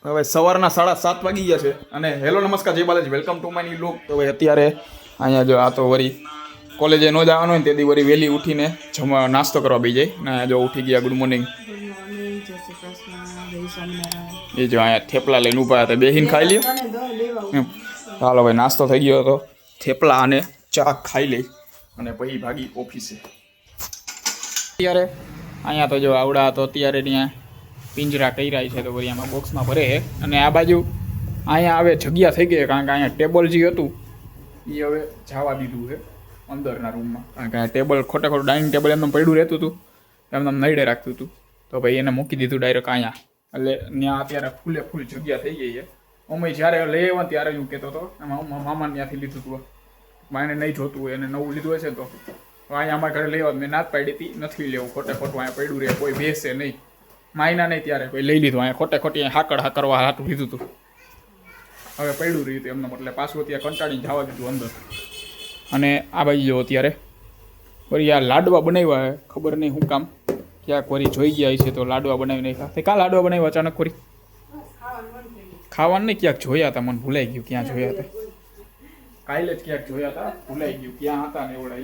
હવે સવારના 7:30 વાગી ગયા છે અને હેલો નમસ્કાર જય Balaji welcome to my new look. તો ભાઈ અત્યારે અહીંયા જો આ તો વળી કોલેજે ન જવાનું હોય ને તેથી વળી વહેલી ઉઠીને જમવા નાસ્તો કરવા બી જાય ને અહીંયા જો ઉઠી ગયા. Good morning. એ જો અહીંયા થેપલા લઈને ઊભા હતા, બેહીને ખાઈ લ્યો. ચાલો ભાઈ નાસ્તો થઈ ગયો હતો, થેપલા અને ચા ખાઈ લઈ અને પછી ભાગી ઓફિસે. અત્યારે અહીંયા તો જો આવડા તો અત્યારે ત્યાં પિંજરા કર્યા છે તો વળી આમાં બોક્સમાં ભરે છે. અને આ બાજુ અહીંયા હવે જગ્યા થઈ ગઈ કારણ કે અહીંયા ટેબલ જે હતું એ હવે જવા દીધું છે અંદરના રૂમમાં. કારણ કે આ ટેબલ ખોટે ખોટું ડાઇનિંગ ટેબલ એમને પડ્યું રહેતું હતું, એમને નડે રાખતું હતું, તો ભાઈ એને મૂકી દીધું ડાયરેક્ટ અહીંયા. એટલે ત્યાં અત્યારે ફૂલે ફૂલ જગ્યા થઈ ગઈ છે. અમે જ્યારે લઈ આવ્યા ત્યારે હું કહેતો હતો એમાં મામાને ત્યાંથી લીધું હતું, માને નહીં જોતું હોય એને નવું લીધું હશે તો અહીંયા અમારા ઘરે લેવા મેં ના જ પાડી હતી નથી લેવું, ખોટે ખોટું અહીંયા પડ્યું રહે, કોઈ બેસે નહીં, માયના નહીં ત્યારે કોઈ લઈ લીધું. અહીંયા ખોટે ખોટી હાકડ કરવા હાટું લીધું હતું, હવે પડ્યું રહ્યું હતું એમને, એટલે પાછું ત્યાં કંટાળીને જવા દીધું અંદર. અને આ બાજુ જો અત્યારે વળી આ લાડવા બનાવ્યા હે, ખબર નહીં શું કામ, ક્યાંક વળી જોઈ ગયા છે તો લાડવા બનાવી નાખ્યા. કાં લાડવા બનાવ્યા અચાનક વળી ખાવાનું નહીં, ક્યાંક જોયા હતા, મને ભૂલાઈ ગયું ક્યાં જોયા હતા, કાલે જ ક્યાંક જોયા હતા, ભૂલાઈ ગયું ક્યાં હતા ને એવડા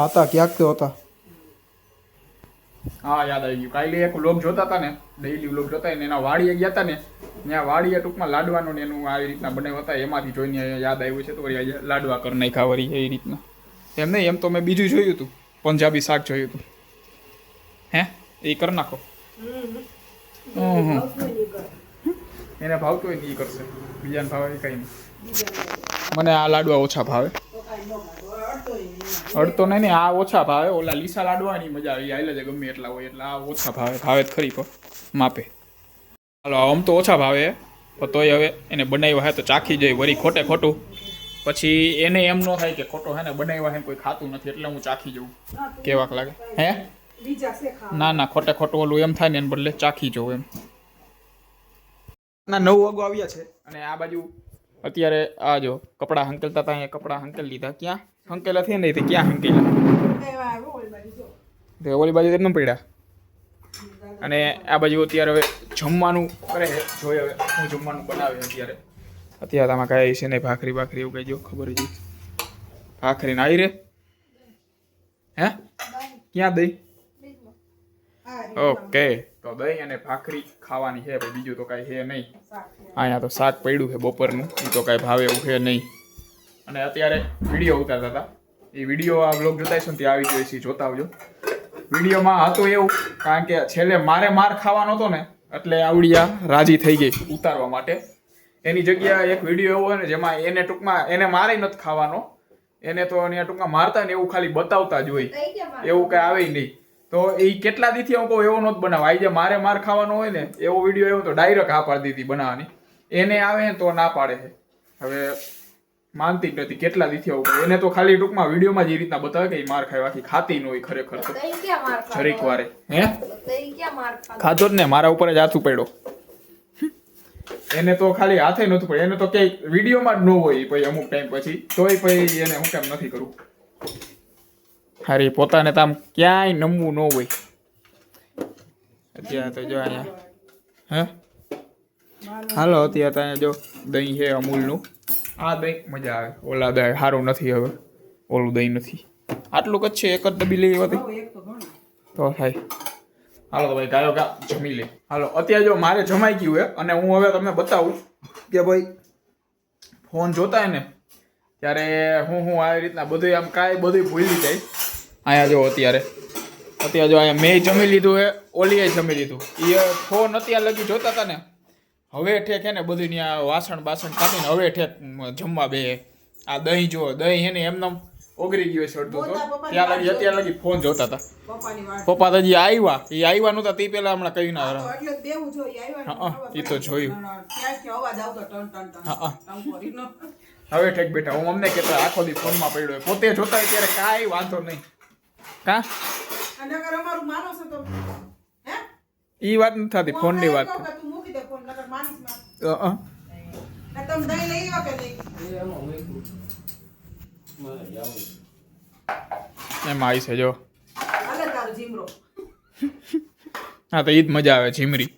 હતા ક્યાંક તો હતા. હા યાદ આવી ગયું, કાલે એક વ્લોગ જોતા હતા ને, ડેઈલી વ્લોગ જોતા ને એના વાડીએ ગયા હતા ને, ત્યાં વાડીએ ટૂંકમાં લાડવાનું ને એનું આવી રીતના બનાવ્યા હતા, એમાંથી જોઈને યાદ આવ્યું છે તો વળી લાડવા કરી નાખ્યા વળી એ રીતના. એમ નહીં, એમ તો મેં બીજું જોયું હતું, પંજાબી શાક જોયું હતું. હે એ કરી નાખો, એને ભાવતું હોય ને એ કરશે, બીજાને ભાવે એ કંઈ નહીં. મને આ લાડવા ઓછા ભાવે, અડતો નહીં ને આ ઓછા ભાવે, ઓલા લીસા લાડવાની મજા આવી આવેલા છે ગમે એટલા હોય એટલે આ ઓછા ભાવે, ભાવે જ ખરી પણ માપે. હાલો આમ તો ઓછા ભાવે પણ તોય હવે એને બનાવ્યા હોય તો ચાખી જાય વળી ખોટે ખોટું, પછી એને એમ ન થાય કે ખોટો હે ને બનાવ્યા હે કોઈ ખાતું નથી એટલે હું ચાખી જવું, કેવાક લાગે હે ના ના ખોટે ખોટું ઓલું એમ થાય ને એને બદલે ચાખી જવું એમ. ના 9 વાગો આવ્યા છે અને આ બાજુ અત્યારે આ જો કપડાં હંકેલતા હતા, અહીંયા કપડાં હંકેલ લીધા. ક્યાં હંકેલા થયા નહીં ક્યાં હંકેલા તે ઓલી બાજુ એમને પડ્યા. અને આ બાજુ અત્યારે હવે જમવાનું કરે છે, જોઈએ હવે હું જમવાનું બનાવે અત્યારે. અત્યારે આમાં કાંઈ છે નહીં, ભાખરી ભાખરી એવું કહેજો, ખબર જ ભાખરી ને આવી રે હે ક્યાં દહીં? ઓકે તો દહીં અને ભાખરી ખાવાની છે ભાઈ, બીજું તો કાંઈ છે નહીં. અહીંયા તો શાક પડ્યું છે બપોરનું, એ તો કાંઈ ભાવે એવું છે નહીં. અને અત્યારે વિડીયો ઉતારતા હતા, એ વિડીયો આ બ્લોગ જોતા હશો ને ત્યાં આવી ગયો છે, જોતા આવજો. વિડીયોમાં હતું એવું કારણ કે છેલ્લે માર ખાવાનો હતો ને એટલે આવડિયા રાજી થઈ ગઈ ઉતારવા માટે. એની જગ્યાએ એક વિડીયો એવો હોય ને જેમાં એને ટૂંકમાં એને મારે નથી ખાવાનો, એને તો અહીંયા ટૂંકમાં મારતા ને એવું ખાલી બતાવતા જ હોય, એવું કંઈ આવે નહીં. તો એ કેટલા દીથી હું કહું એવો નહોતો બનાવ, આ જે માર ખાવાનો હોય ને એવો વિડીયો એવો તો ડાયરેક્ટ હા પાડી દીધી બનાવવાની, એને આવે ને તો ના પાડે છે. હવે માનતી જ નથી કેટલા દીથી આવું, એને તો ખાલી ટૂંકમાં વિડીયોમાં જ એ રીતના બતાવે કે માર ખાય, બાકી ખાતી ન હોય ખરેખર તો જરીક વારે. હે ખાધો જ ને, મારા ઉપર જ હાથું પડ્યો, એને તો ખાલી હાથે નહોતું પડ્યું, એને તો ક્યાંય વિડીયોમાં જ ન હોય પછી અમુક ટાઈમ પછી, તોય પછી એને હું કેમ નથી કરવું. હારી પોતાને તો આમ ક્યાંય નમવું ન હોય. અત્યારે તો જો અહીંયા હે હાલો અત્યારે તો અહીંયા જો દહીં છે અમૂલનું, આ દહીં મજા આવે, ઓલા દહીં સારું નથી, હવે ઓલું દહીં નથી, આટલું જ છે, એક જ ડબ્બી લઈ હતી તો થાય. હાલો તો ભાઈ ગાયો ગા જમી લે. હાલો અત્યારે જો મારે જમાઈ ગયું હે અને હું હવે તમને બતાવું કે ભાઈ ફોન જોતા હોય ને ત્યારે હું આવી રીતના બધું આમ કાંઈ બધું ભૂલી જાય. અહીંયા જો અત્યારે જો અહીંયા મેં જમી લીધું હે, ઓલીએ જમી લીધું, એ ફોન અત્યારે લગી જોતા હતા ને, હવે ઠેક હે ને બધું ત્યાં વાસણ બાસણ કાઢીને હવે ઠેક જમવા બે. આ દહીં જો દહીં હે ને એમને ઓગળી ગયો છે અડધું, તો ત્યાં લગી અત્યારે લગી ફોન જોતા હતા. પપ્પા તો હજી આવ્યા નહોતા તે પેલા હમણાં કહ્યું ના એ તો જોયું. હવે ઠેક બેઠા હું અમને કહેતા આખો દી ફોનમાં પડ્યો, પોતે જોતા હોય ત્યારે કાંઈ વાંધો નહીં. કા ઈ વાત નથી થતી, ફોનની વાત એમાં આવી છે જો. હા તો ઈ જ મજા આવે ઝીમરી.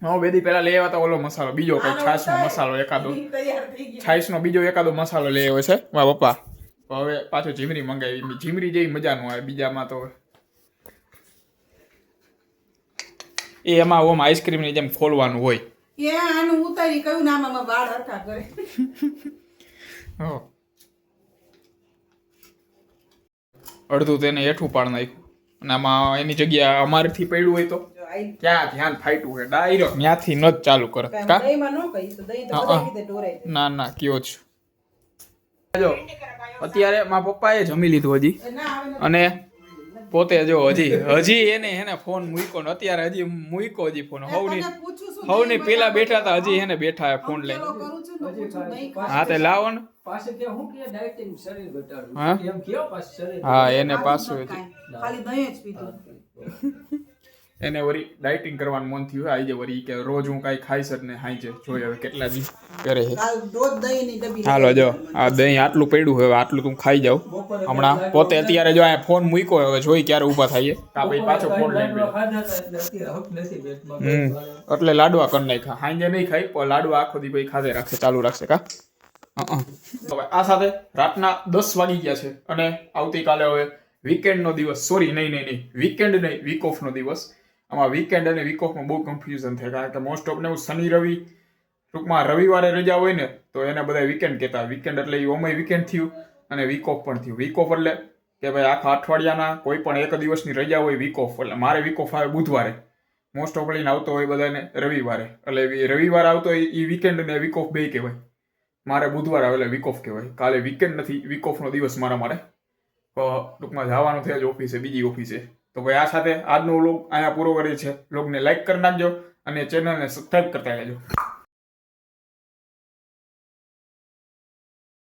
હા બે દી પહેલા લઈ આવ્યા હતા ઓલો મસાલો બીજો કઈ છાશનો મસાલો એકાદો છાશનો બીજો એકાદો મસાલો લઈ આવ્યો છે મારા પપ્પા તો હવે પાછો જીમરી મંગાવી જીમરી જેવી મજા નો આવે બીજામાં તો એ એમાં ઓમ આઈસ્ક્રીમની જેમ ખોલવાનું હોય આનું ઉતારી કયું નામમાં વાળ હરખા કરે અડધું તેને હેઠું પાડ નાખ્યું અને આમાં એની જગ્યા અમારેથી પડ્યું હોય તો ક્યાં ધ્યાન ફાટ્યું છે ડાયરેક્ટ ત્યાંથી ન જ ચાલુ કરે કા દહીંમાં ન કહીશ તો દહીં તો બધા રીતે ઢોરાય ના ના કયો જ જો અત્યારે મારા પપ્પાએ જમી લીધું હજી અને પોતે જો હજી એને ફોન મૂક્યો ને અત્યારે હજી મૂક્યો હજી ફોન હવની પેલા બેઠા હતા હજી એને બેઠા ફોન લઈને હા તે લાવો ને હા એને પાછું ખાલી દહીં જ પીધું એને વળી ડાયટિંગ કરવાનું મન થયું આજે વળી કે રોજ હું કાંઈ ખાઈશ જ ને હાઈ છે જોઈએ હવે કેટલા દી કરે છે હાલો જો આ દહીં આટલું પડ્યું હવે આટલું તું ખાઈ જાવ હમણાં પોતે અત્યારે જો આ ફોન મૂક્યો હવે જોઈ ક્યારે ઊભા થઈએ કા ભાઈ પાછો ફોન લઈને એટલે લાડવા કરી નાખ્યા હાંજે નહીં ખાઈ પણ લાડવા આખો દી ભાઈ ખાધે રાખશે ચાલુ રાખશે કા હવે આ સાથે રાતના 10 વાગી ગયા છે અને આવતીકાલે હવે વીકેન્ડનો દિવસ સોરી નહીં વીકેન્ડ નહીં વીક ઓફનો દિવસ આમાં વીકેન્ડ અને વીક ઓફમાં બહુ કન્ફ્યુઝન થાય કારણ કે મોસ્ટ ઓફને હું શનિ રવિ ટૂંકમાં રવિવારે રજા હોય ને તો એને બધા વીકેન્ડ કહેતા વીકેન્ડ એટલે એ ઓમે વીકેન્ડ થયું અને વીક ઓફ પણ થયું વીક ઓફ એટલે કે ભાઈ આખા અઠવાડિયાના કોઈ પણ એક દિવસની રજા હોય વીક ઓફ એટલે મારે વીક ઓફ આવે બુધવારે મોસ્ટ ઓફ લઈને આવતો હોય બધાને રવિવારે એટલે રવિવારે આવતો હોય એ વીકેન્ડ અને વીક ઓફ બે કહેવાય મારે બુધવારે આવે એટલે વીક ઓફ કહેવાય કાલે વીકેન્ડ નથી વીક ઓફનો દિવસ મારે ટૂંકમાં જવાનું થયા જ ઓફિસે બીજી ઓફિસે તો ભાઈ આ સાથે આજનો વ્લોગ અહીંયા પૂરો કરીએ છીએ વ્લોગને લાઈક કરી નાખજો અને ચેનલને સબસ્ક્રાઈબ કરતા રહેજો